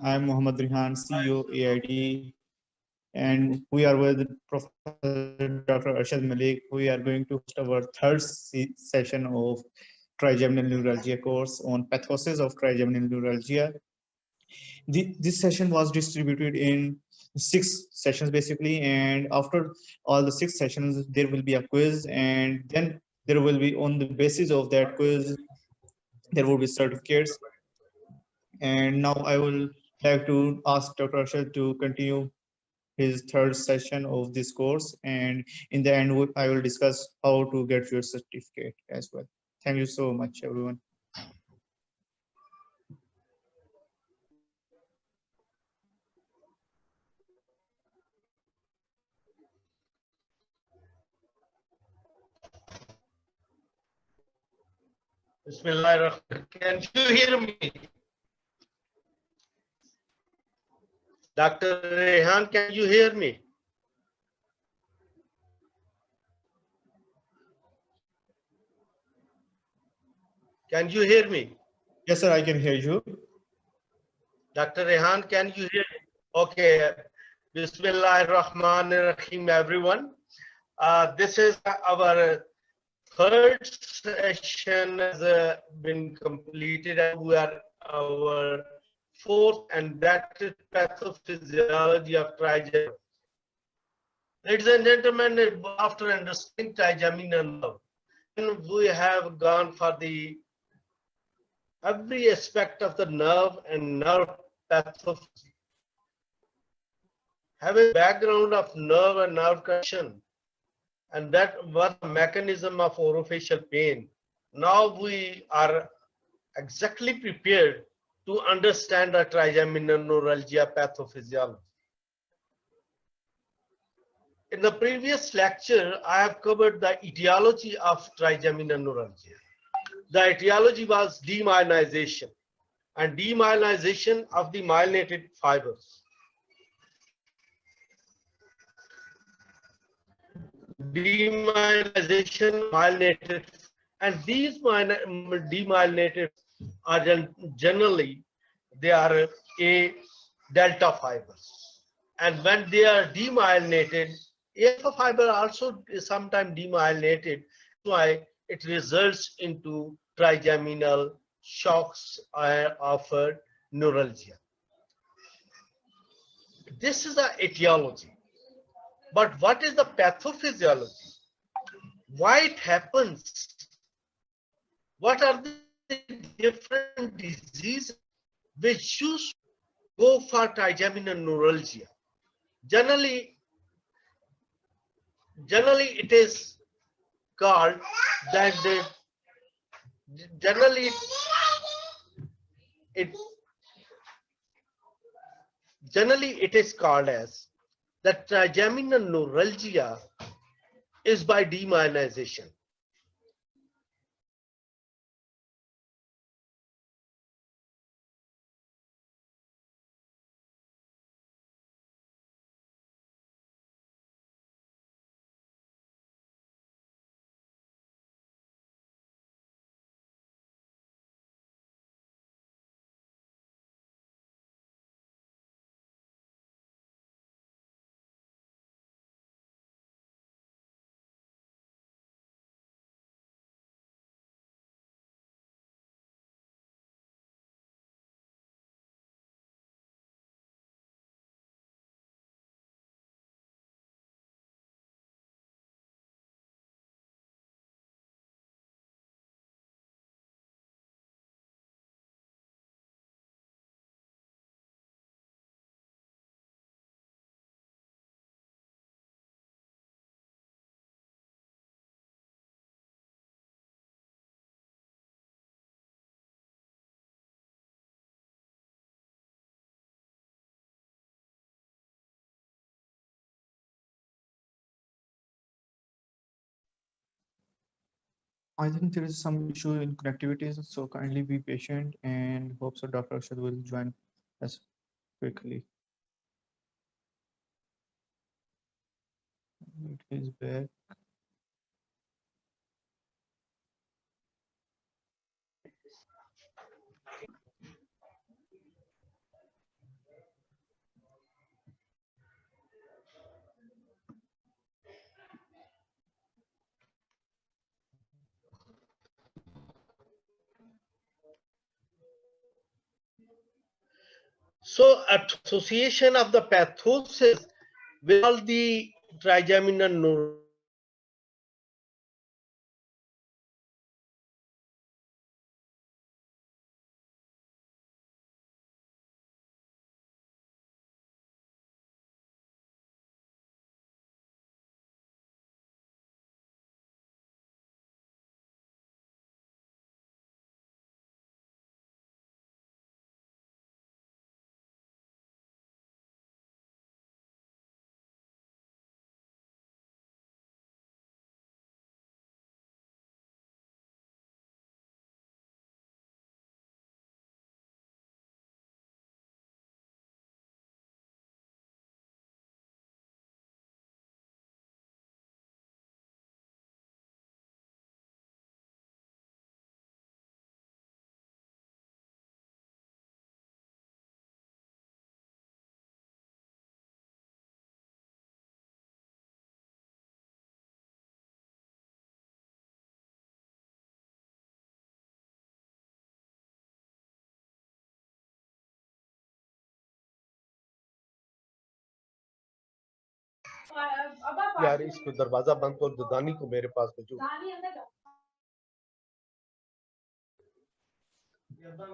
I'm Mohammad Rihan, CEO AID, and we are with Professor Dr. Arshad Malik. We are going to host our third session of trigeminal neuralgia course on pathosis of trigeminal neuralgia. This session was distributed in 6 sessions basically, and after all the 6 sessions, there will be a quiz, and then there will be, on the basis of that quiz, there will be certificates. And now I will like to ask Dr. Arshad to continue his third session of this course, and in the end I will discuss how to get your certificate as well. Thank you so much, everyone. Bismillahirrahmanirrahim. Can you hear me? Dr. Rehan, can you hear me? Can you hear me? Yes, sir, I can hear you. Dr. Rehan, can you hear me? Okay. Bismillahirrahmanirrahim, everyone. This is our third session has been completed, and we are our fourth, and that is pathophysiology of trigeminal. Ladies and gentlemen, after understanding trigeminal nerve, we have gone for the every aspect of the nerve and nerve pathophysiology. Having background of nerve and nerve condition, and that was the mechanism of orofacial pain. Now we are exactly prepared to understand the trigeminal neuralgia pathophysiology. In the previous lecture, I have covered the etiology of trigeminal neuralgia. The etiology was demyelinization and demyelinization of the myelinated fibers. Demyelinization, myelinated, and these demyelinated are generally they are a delta fibers, and when they are demyelinated, alpha fiber also is sometimes demyelinated. That's why it results into trigeminal shocks of neuralgia. This is the etiology. But what is the pathophysiology? Why it happens? What are the different diseases which choose to go for trigeminal neuralgia? Generally it is called that generally it is called as that trigeminal neuralgia is by demyelinization. I think there is some issue in connectivity, so kindly be patient and hope so Dr. Arshad will join us quickly. It is back. So association of the pathosis with all the trigeminal neuralgia. यार इसको दरवाजा बंद कर दो, दानी को मेरे पास भेजो।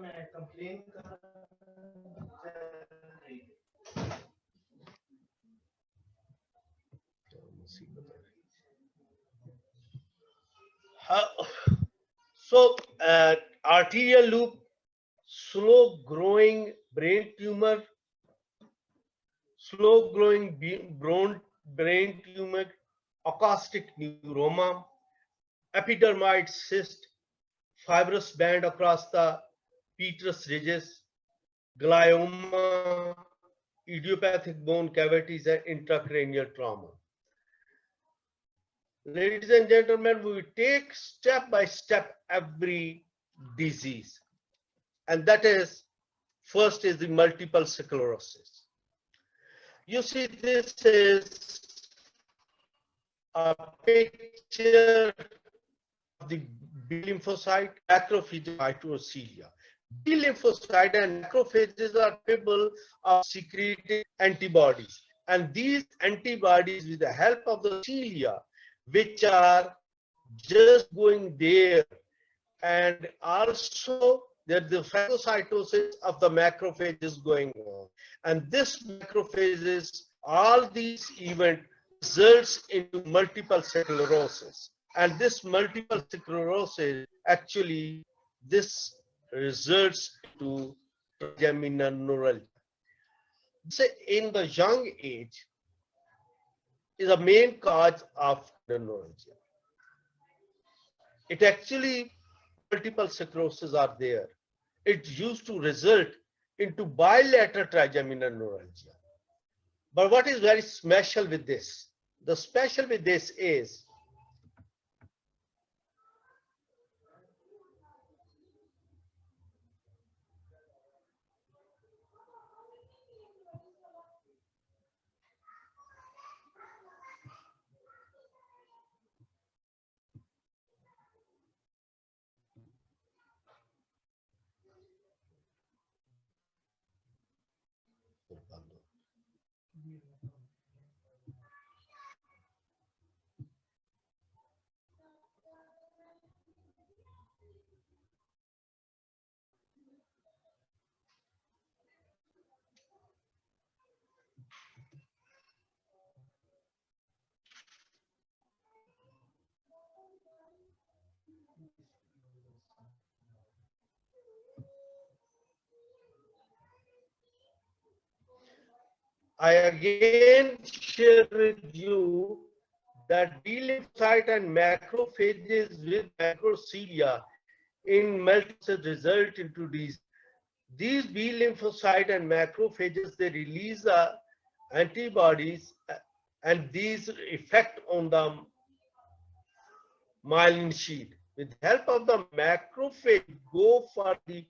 मैं complain so arterial loop, slow growing brain tumor, slow growing brain tumor, acoustic neuroma, epidermoid cyst, fibrous band across the petrous ridges, glioma, idiopathic bone cavities, and intracranial trauma. Ladies and gentlemen, we will take step by step every disease. And that is, first is the multiple sclerosis. You see, this is a picture of the B lymphocyte, macrophage, mitochondria. B lymphocyte and macrophages are capable of secreting antibodies. And these antibodies, with the help of the cilia, which are just going there, and also that the phagocytosis of the macrophage is going on. And this macrophages, all these events results into multiple sclerosis. And this multiple sclerosis, actually, this results to trigeminal neuralgia. So in the young age is a main cause of neuralgia. It actually, multiple sclerosis are there. It used to result into bilateral trigeminal neuralgia. But what is very special with this? The special with this is I again share with you that B lymphocyte and macrophages with macrocilia in multiple result into these. These B lymphocyte and macrophages, they release antibodies, and these effect on the myelin sheath. With the help of the macrophage, go for the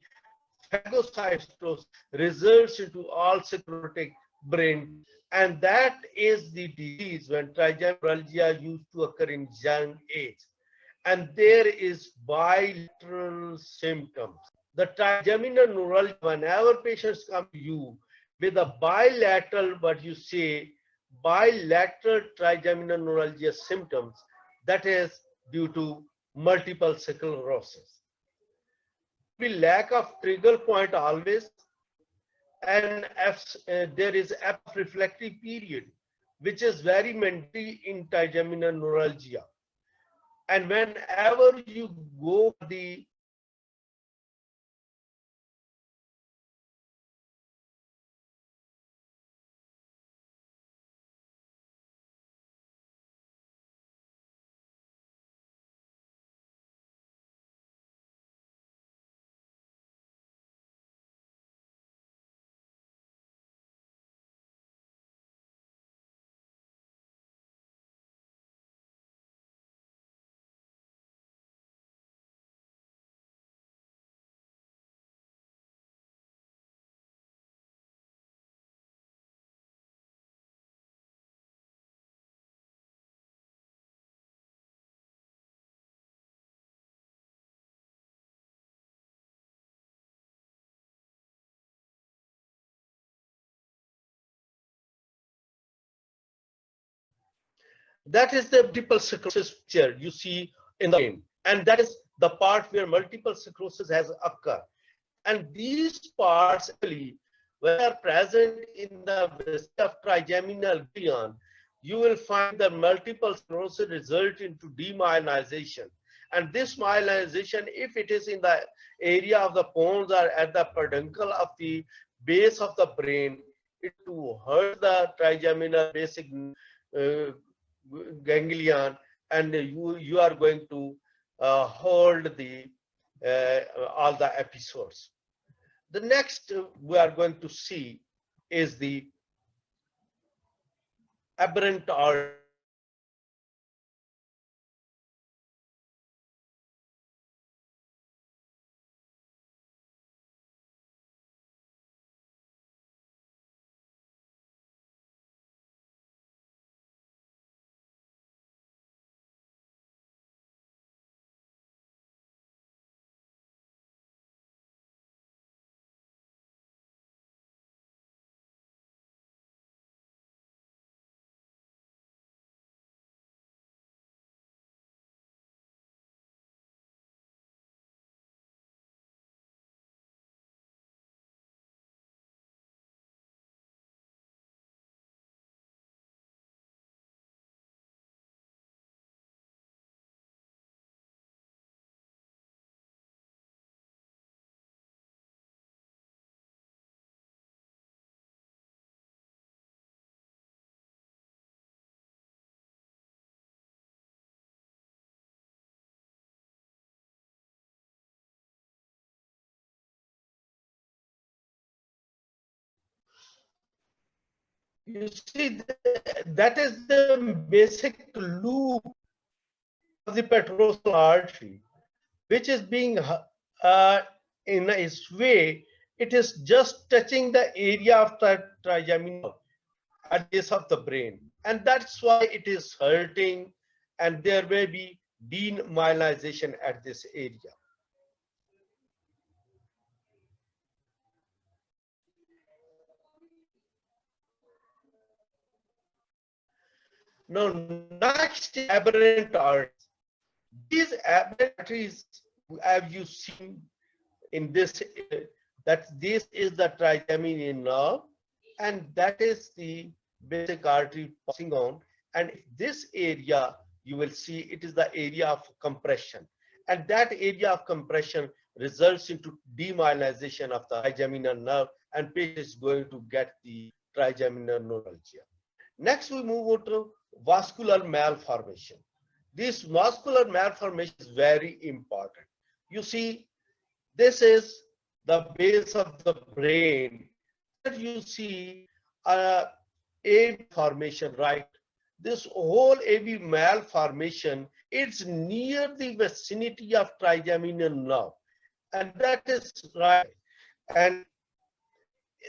phagocytosis, results into all sclerotic brain, and that is the disease when trigeminal neuralgia used to occur in young age. And there is bilateral symptoms. The trigeminal neuralgia, whenever patients come to you, with a bilateral, what you say, bilateral trigeminal neuralgia symptoms, that is due to multiple sclerosis. There will be lack of trigger point always, and there is reflective period, which is very mandatory in trigeminal neuralgia. And whenever you go for the that is the multiple sclerosis picture you see in the brain, and that is the part where multiple sclerosis has occurred. And these parts actually, when are present in the vista of trigeminal ganglion, you will find that multiple sclerosis result into demyelinization. And this myelinization, if it is in the area of the pons or at the peduncle of the base of the brain, it will hurt the trigeminal basic ganglion, and you are going to hold the all the episodes. The next we are going to see is the aberrant artery. You see, that is the basic loop of the petrosal artery, which is being in its way, it is just touching the area of the trigeminal at the base of the brain, and that's why it is hurting, and there may be demyelinization at this area. Now, next, aberrant arteries. These aberrant arteries, have you seen in this, that this is the trigeminal nerve, and that is the basic artery passing on. And this area, you will see it is the area of compression. And that area of compression results into demyelinization of the trigeminal nerve, and patient is going to get the trigeminal neuralgia. Next, we move on to vascular malformation. This vascular malformation is very important. You see, this is the base of the brain. You see AV formation, right? This whole AV malformation, it's near the vicinity of trigeminal nerve, and that is right. And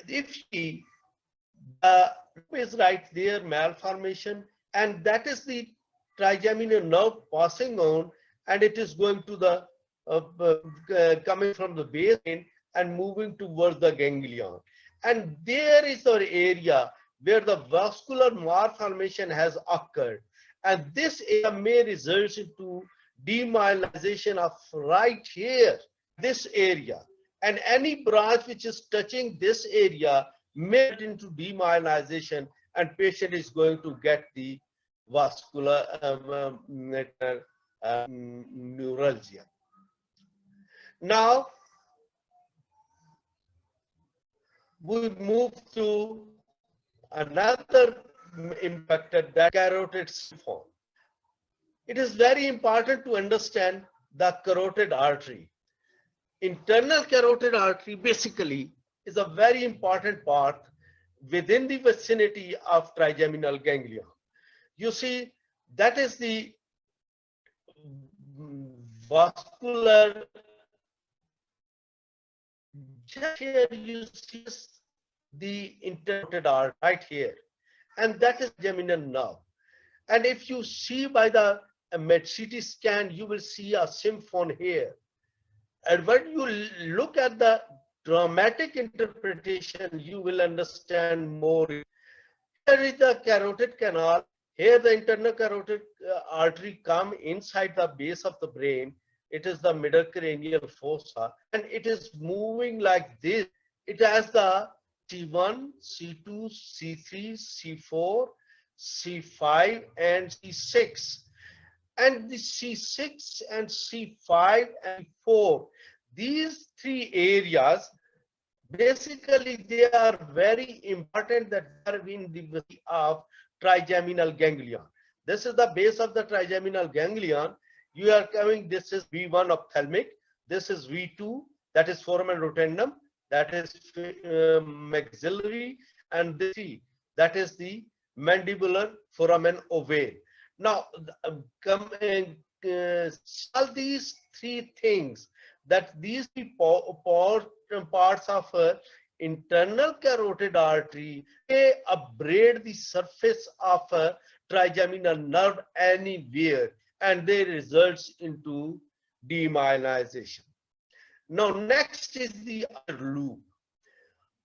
if the is right there, malformation, and that is the trigeminal nerve passing on, and it is going to the coming from the base and moving towards the ganglion. And there is our area where the vascular malformation has occurred. And this area may result into demyelinization of right here, this area. And any branch which is touching this area may get into demyelinization, and patient is going to get the vascular neuralgia. Now, we move to another impacted, that carotid form. It is very important to understand the carotid artery. Internal carotid artery basically is a very important part within the vicinity of trigeminal ganglia. You see, that is the vascular. Just here you see the intercarotid artery right here, and that is trigeminal nerve. And if you see by the CT scan, you will see a symphon here. And when you look at the dramatic interpretation, you will understand more. Here is the carotid canal. Here the internal carotid artery come inside the base of the brain. It is the middle cranial fossa, and it is moving like this. It has the C1, C2, C3, C4, C5, and C6. And the C6 and C5 and C4, these three areas, basically they are very important, that are in the vicinity of trigeminal ganglion. This is the base of the trigeminal ganglion. You are coming, this is V1 ophthalmic, this is V2, that is foramen rotundum, that is maxillary, and this that is the mandibular foramen ovale. Now, all these three things, that these three parts of internal carotid artery, they abrade the surface of a trigeminal nerve anywhere, and they results into demyelinization. Now, next is the arterial loop.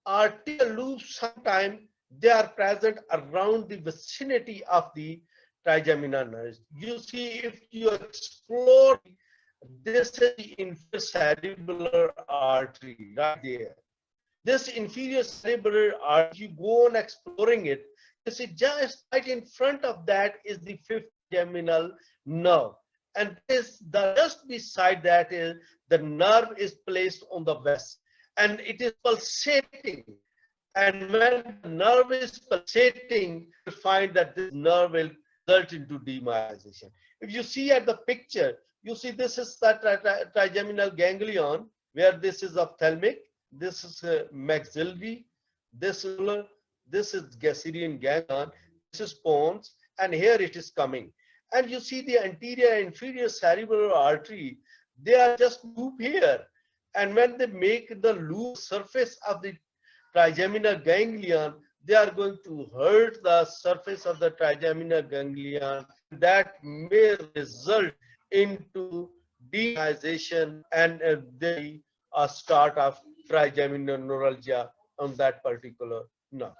Arterial loops, sometimes they are present around the vicinity of the trigeminal nerves. You see, if you explore, this is the inferior cerebellar artery right there. This inferior cerebellar artery, you go on exploring it, you see just right in front of that is the fifth trigeminal nerve. And this, just beside that is the nerve is placed on the vest, and it is pulsating. And when the nerve is pulsating, you find that this nerve will result into demyelinization. If you see at the picture, you see this is the trigeminal ganglion, where this is ophthalmic, this is maxillary, this is Gasserian ganglion, this is pons, and here it is coming. And you see the anterior and inferior cerebellar artery, they are just loop here. And when they make the loop surface of the trigeminal ganglion, they are going to hurt the surface of the trigeminal ganglion. That may result into demyelinization and the start of trigeminal neuralgia on that particular nerve.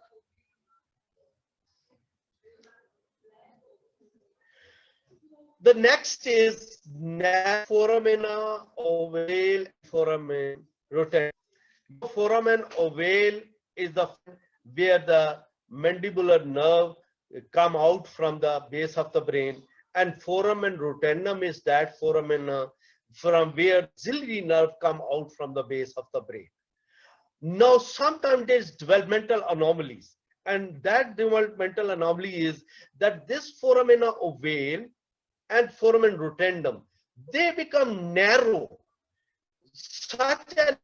The next is foramina ovale, foramen rotundum. Foramen ovale is the where the mandibular nerve come out from the base of the brain, and foramen rotundum is that foramina from where maxillary nerve come out from the base of the brain. Now, sometimes there's developmental anomalies, and that developmental anomaly is that this foramina ovale and foramen rotundum, they become narrow, such a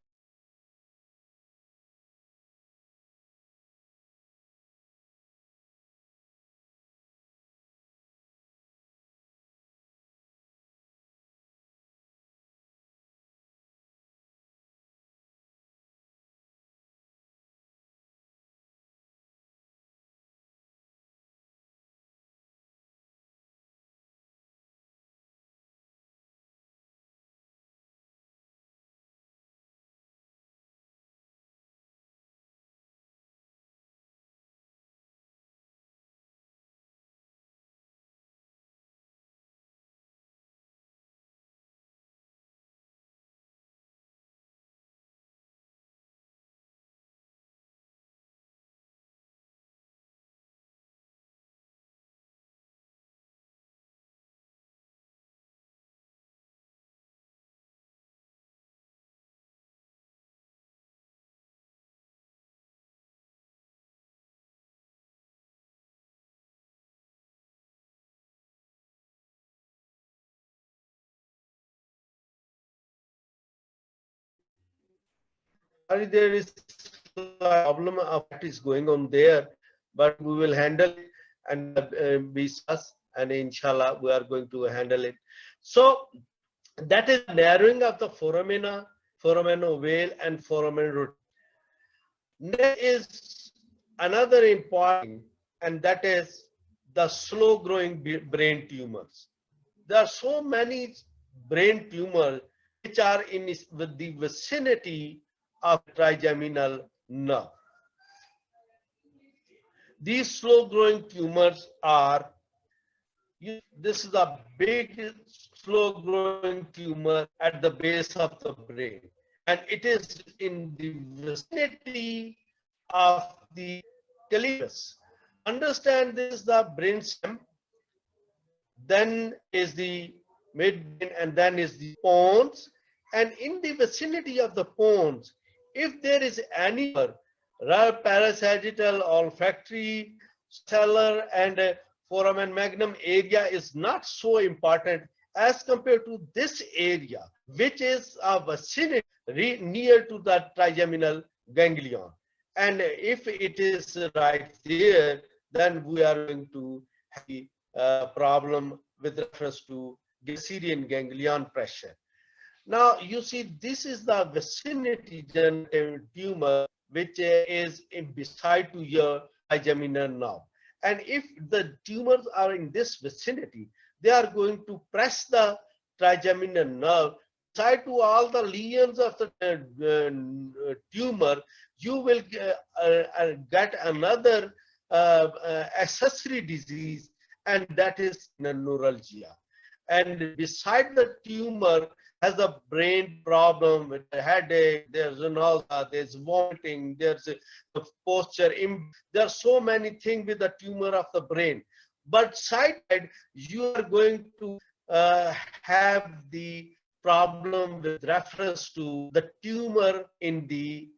Sorry, there is a problem of what is going on there, but we will handle it and be us, and inshallah we are going to handle it. So that is narrowing of the foramina, foramen ovale, and foramen root. Next is another important, and that is the slow growing brain tumors. There are so many brain tumors which are in the vicinity of trigeminal nerve. These slow growing tumors are, this is a big slow growing tumor at the base of the brain, and it is in the vicinity of the clivus. Understand, this is the brain stem, then is the midbrain, and then is the pons. And in the vicinity of the pons, if there is any parasagittal, olfactory, cellular, and foramen magnum area is not so important as compared to this area, which is a vicinity near to the trigeminal ganglion. And if it is right there, then we are going to have a problem with reference to Gaussian ganglion pressure. Now, you see, this is the vicinity generative tumor, which is beside to your trigeminal nerve. And if the tumors are in this vicinity, they are going to press the trigeminal nerve. Side to all the lesions of the tumor, you will get another accessory disease, and that is neuralgia. And beside the tumor has a brain problem with a headache, there's nausea, there's vomiting, there's a posture. There are so many things with the tumor of the brain. But side, you are going to have the problem with reference to the tumor in the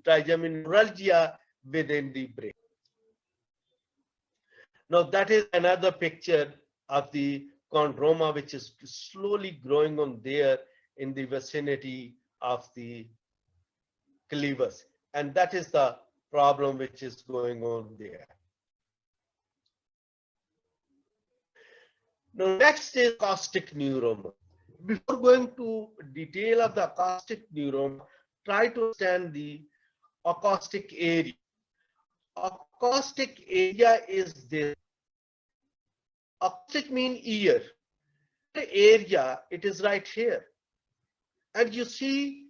trigeminal neuralgia within the brain. Now that is another picture of the chondroma, which is slowly growing on there in the vicinity of the clivus, and that is the problem which is going on there. Now next is acoustic neuroma. Before going to detail of the acoustic neuroma, try to understand the acoustic area. Acoustic area is this. Acoustic mean ear. The area, it is right here. And you see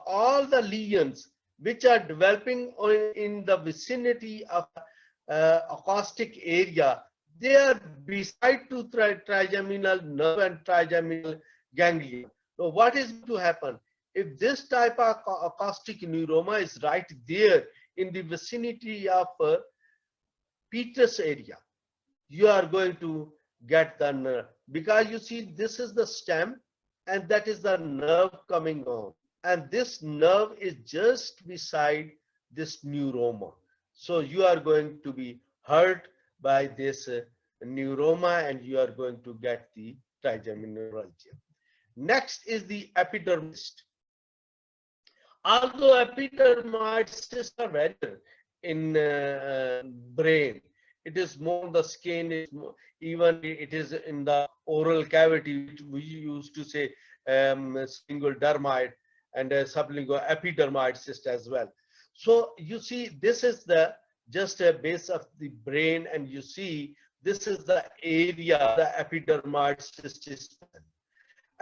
all the lesions which are developing in the vicinity of acoustic area, they are beside to trigeminal nerve and trigeminal ganglia. So what is going to happen? If this type of acoustic neuroma is right there in the vicinity of petrous area, you are going to get the nerve, because you see this is the stem and that is the nerve coming on, and this nerve is just beside this neuroma. So you are going to be hurt by this neuroma, and you are going to get the trigeminal neuralgia. Next is the epidermis. Although epidermoid cysts are very in brain, it is more the skin, even it is in the oral cavity, which we used to say single dermoid and sublingual epidermoid cyst as well. So you see, this is the just a base of the brain, and you see this is the area the epidermoid cyst is present.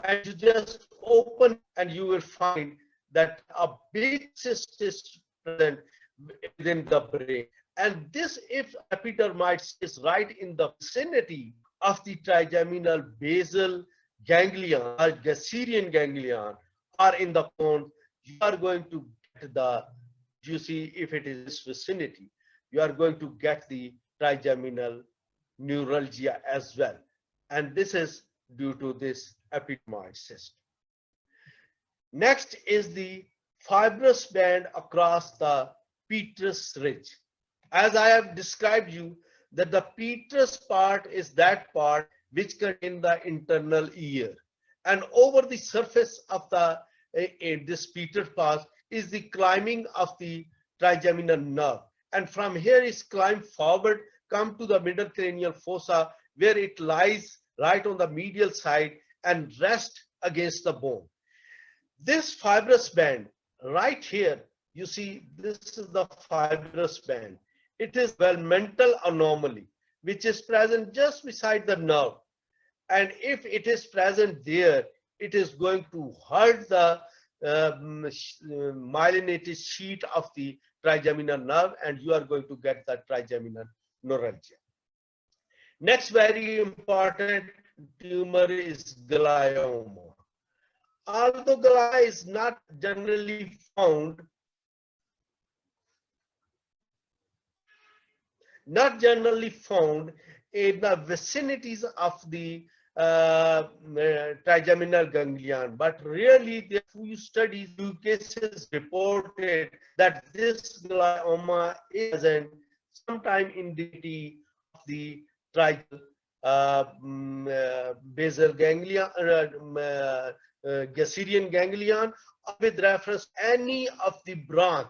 And you just open and you will find that a big cyst is present within the brain. And this, if epidermoid is right in the vicinity of the trigeminal basal ganglion or Gaussian ganglion, or in the pons, you are going to get the, you see, if it is this vicinity, you are going to get the trigeminal neuralgia as well. And this is due to this epidermoid cyst. Next is the fibrous band across the petrous ridge. As I have described you, that the petrous part is that part which contains the internal ear, and over the surface of the this Peter path is the climbing of the trigeminal nerve, and from here is climb forward, come to the middle cranial fossa, where it lies right on the medial side and rest against the bone. This fibrous band right here, you see, this is the fibrous band. It is developmental anomaly which is present just beside the nerve, and if it is present there, it is going to hurt the myelinated sheet of the trigeminal nerve, and you are going to get the trigeminal neuralgia. Next very important tumor is glioma. Although glia is not generally found in the vicinities of the trigeminal ganglion, but really there are few studies, few cases reported that this glioma is present sometime in the trigeminal basal ganglion, Gacerian ganglion, with reference to any of the branch,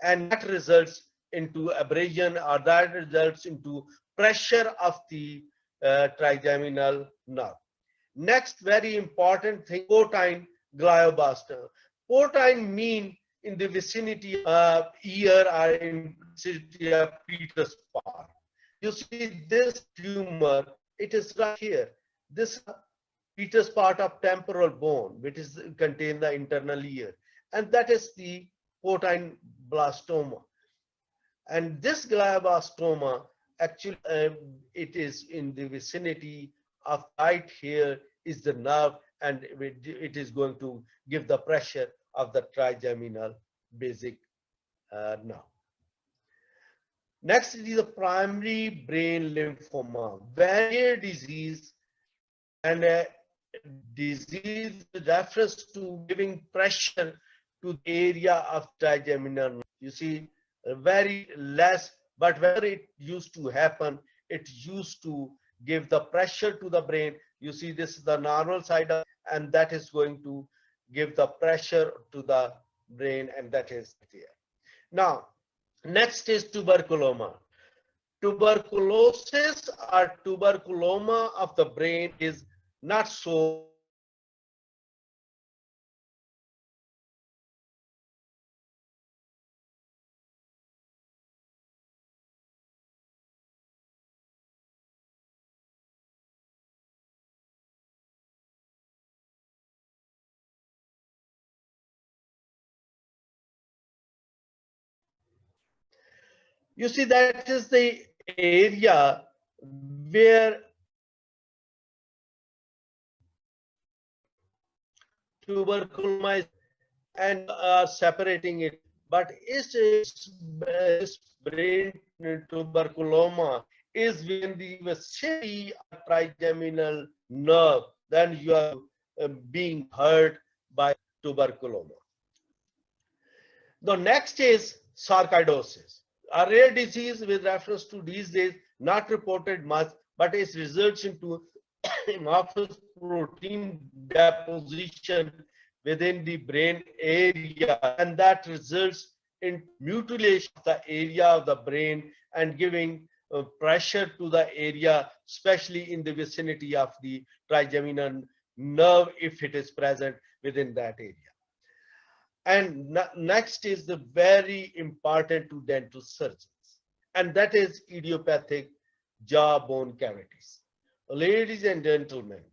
and that results into abrasion, or that results into pressure of the trigeminal nerve. Next very important thing, portine glioblastoma. Portine mean in the vicinity of ear or in vicinity of Peter's part. You see this tumor, it is right here. This Peter's part of temporal bone, which is contain the internal ear, and that is the portine blastoma. And this glioblastoma, actually, it is in the vicinity of right here is the nerve, and it is going to give the pressure of the trigeminal basic nerve. Next is the primary brain lymphoma, very rare disease, and disease with reference to giving pressure to the area of trigeminal nerve. You see, very less, but where it used to happen, it used to give the pressure to the brain. You see, this is the normal side, and that is going to give the pressure to the brain, and that is there. Now, next is tuberculoma. Tuberculosis or tuberculoma of the brain is not so you see, that is the area where tuberculoma is, and separating it. But its brain tuberculoma is within the vicinity of trigeminal nerve, then you are being hurt by tuberculoma. The next is sarcoidosis, a rare disease with reference to these days, not reported much, but it results into amorphous protein deposition within the brain area, and that results in mutilation of the area of the brain and giving pressure to the area, especially in the vicinity of the trigeminal nerve if it is present within that area. And next is the very important to dental surgeons, and that is idiopathic jaw bone cavities. Ladies and gentlemen,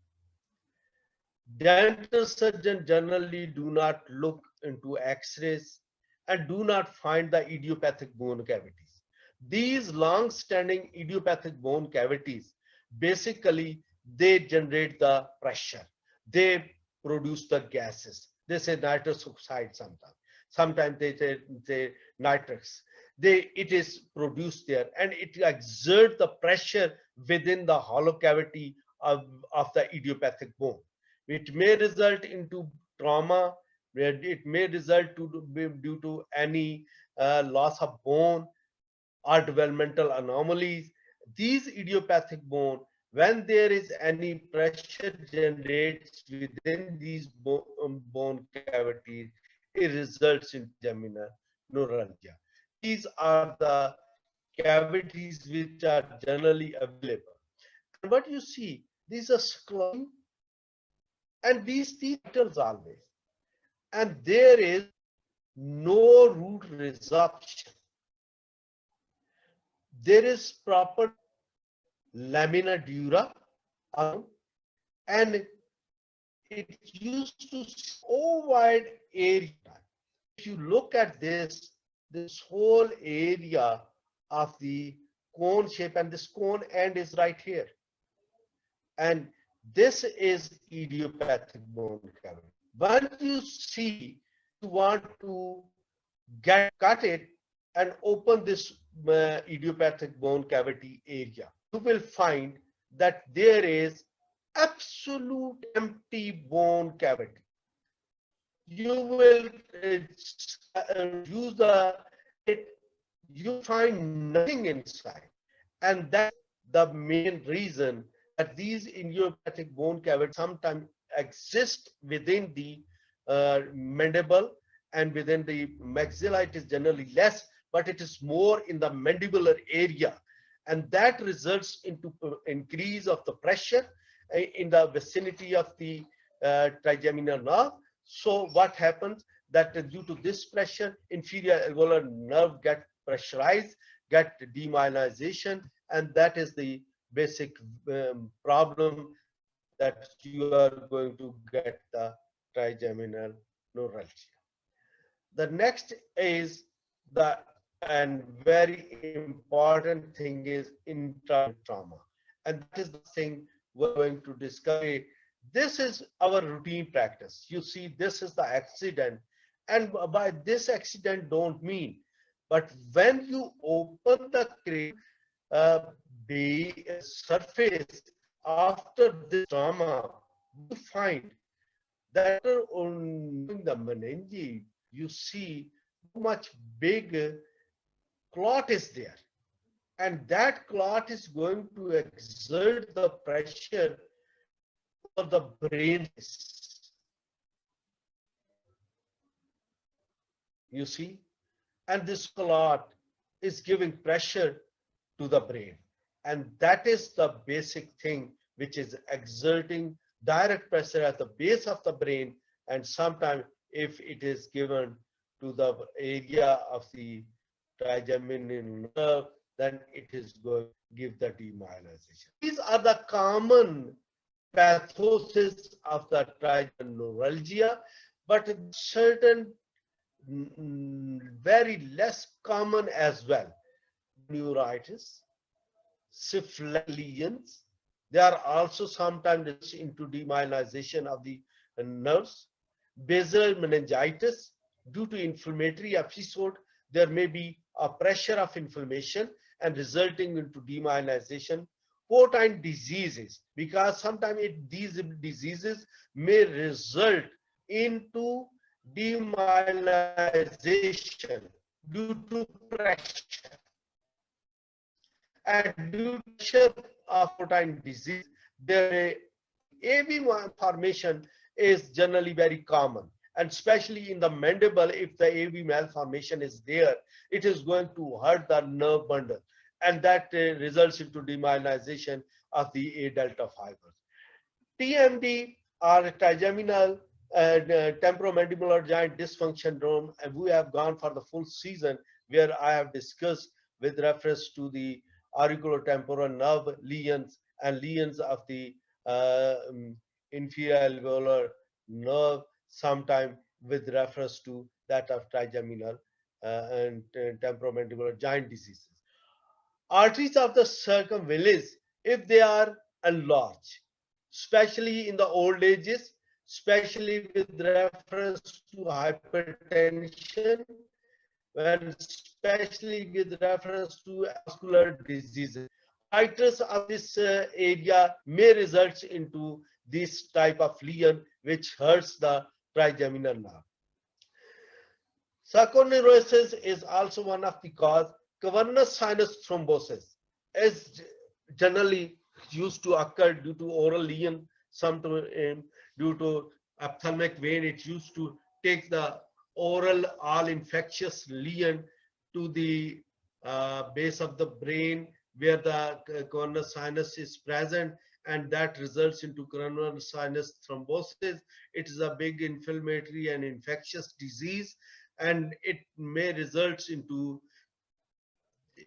dental surgeons generally do not look into x-rays and do not find the idiopathic bone cavities. These long-standing idiopathic bone cavities, basically, they generate the pressure. They produce the gases. They say nitrous oxide sometimes. Sometimes they say nitrous. It is produced there, and it exerts the pressure within the hollow cavity of the idiopathic bone. It may result into trauma, it may result due to any loss of bone or developmental anomalies. These idiopathic bone When there is any pressure generates within these bone cavities, it results in trigeminal neuralgia. These are the cavities which are generally available. And what you see, these are sclerosis, and these titles always. And there is no root resorption. There is proper lamina dura, and it used to so wide area. If you look at this whole area of the cone shape, and this cone end is right here. And this is idiopathic bone cavity. When you see, you want to cut it and open this idiopathic bone cavity area, you will find that there is absolute empty bone cavity. You will use you find nothing inside, and that's the main reason that these idiopathic bone cavities sometimes exist within the mandible, and within the maxilla it is generally less, but it is more in the mandibular area, and that results into increase of the pressure in the vicinity of the trigeminal nerve. So what happens that due to this pressure, inferior alveolar nerve get pressurized, get demyelinization, and that is the basic problem that you are going to get the trigeminal neuralgia. The next is the and very important thing is intra trauma, and that is the thing we're going to discuss. This is our routine practice. You see, this is the accident, and by this accident don't mean, but when you open the cranial surface after this trauma, you find that on the meninges, you see how much big clot is there, and that clot is going to exert the pressure over the brain. You see, and this clot is giving pressure to the brain, and that is the basic thing which is exerting direct pressure at the base of the brain, and sometimes if it is given to the area of the trigeminal nerve, then it is going to give the demyelinization. These are the common pathosis of the trigeminal neuralgia, but certain very less common as well. Neuritis, syphilitic lesions. They are also sometimes into demyelinization of the nerves. Basal meningitis, due to inflammatory episode, there may be a pressure of inflammation and resulting into demyelinization. Portine diseases, because sometimes these diseases may result into demyelinization due to pressure. And due to pressure of portine disease, the AV formation is generally very common, and especially in the mandible, if the AV malformation is there, it is going to hurt the nerve bundle, and that results into demyelinization of the A delta fibers. TMD or trigeminal temporomandibular joint dysfunction syndrome, and we have gone for the full season where I have discussed with reference to the auriculotemporal nerve lesions and lesions of the inferior alveolar nerve, sometime with reference to that of trigeminal and temporomandibular joint diseases. Arteries of the circumvallus, if they are enlarged, especially in the old ages, especially with reference to hypertension, and especially with reference to vascular diseases. Arteries of this area may result into this type of lesion which hurts the trigeminal nerve. Sarcoidosis is also one of the cause. Cavernous sinus thrombosis is generally used to occur due to oral lesion, sometimes due to ophthalmic vein. It used to take the oral all infectious lesion to the base of the brain where the coronal sinus is present, and that results into coronal sinus thrombosis. It is a big inflammatory and infectious disease, and it may result into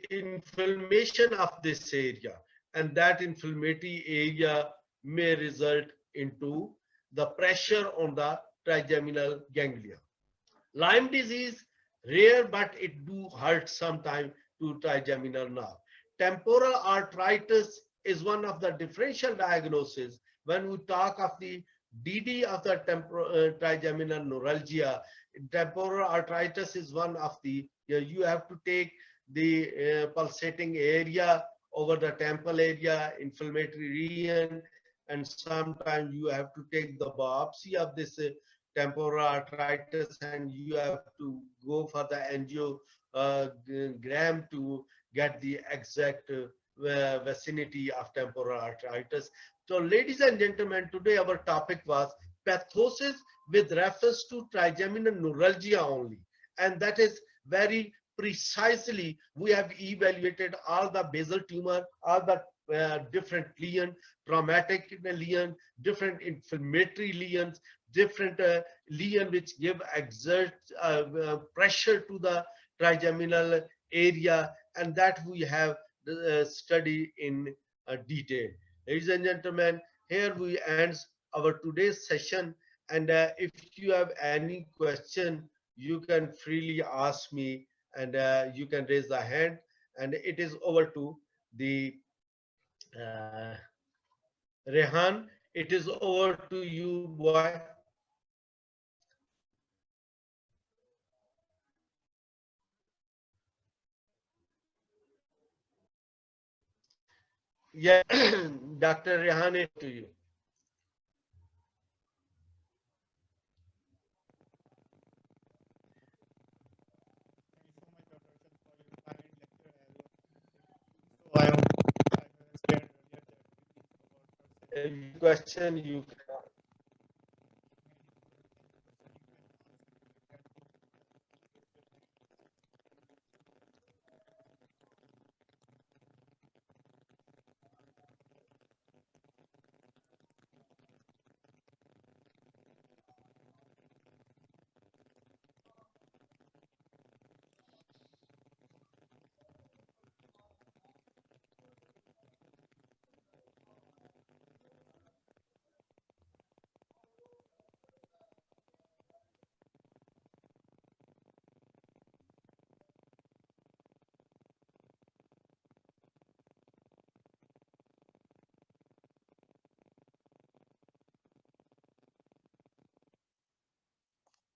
inflammation of this area, and that inflammatory area may result into the pressure on the trigeminal ganglia. Lyme disease, rare, but it do hurt sometime to trigeminal nerve. Temporal arteritis is one of the differential diagnoses. When we talk of the DD of the trigeminal neuralgia, temporal arteritis is one of the, you have to take the pulsating area over the temple area, inflammatory region, and sometimes you have to take the biopsy of this temporal arteritis, and you have to go for the angiogram to get the exact vicinity of temporal arteritis. So ladies and gentlemen, today our topic was pathosis with reference to trigeminal neuralgia only, and that is very precisely we have evaluated all the basal tumor, all the different lesion, traumatic lesion, different inflammatory lesions, different lesion which give exert pressure to the trigeminal area, and that we have studied in detail. Ladies and gentlemen, here we end our today's session, and if you have any question, you can freely ask me, and you can raise the hand, and it is over to the Rehan. It is over to you, boy. Yeah, Dr. Rehan, it to you. So I explained Any question you can ask.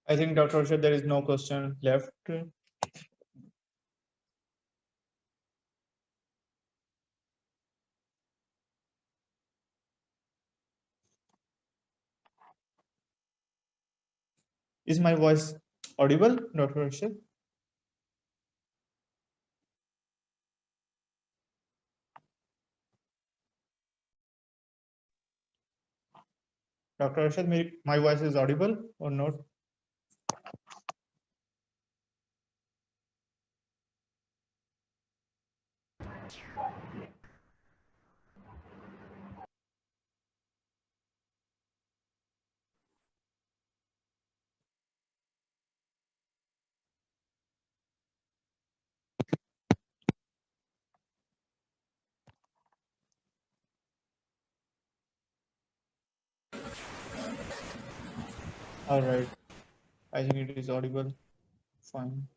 I think Dr. Arshad, there is no question left. Is my voice audible, Dr. Arshad? Dr. Arshad, my voice is audible or not? All right. I think it is audible. Fine.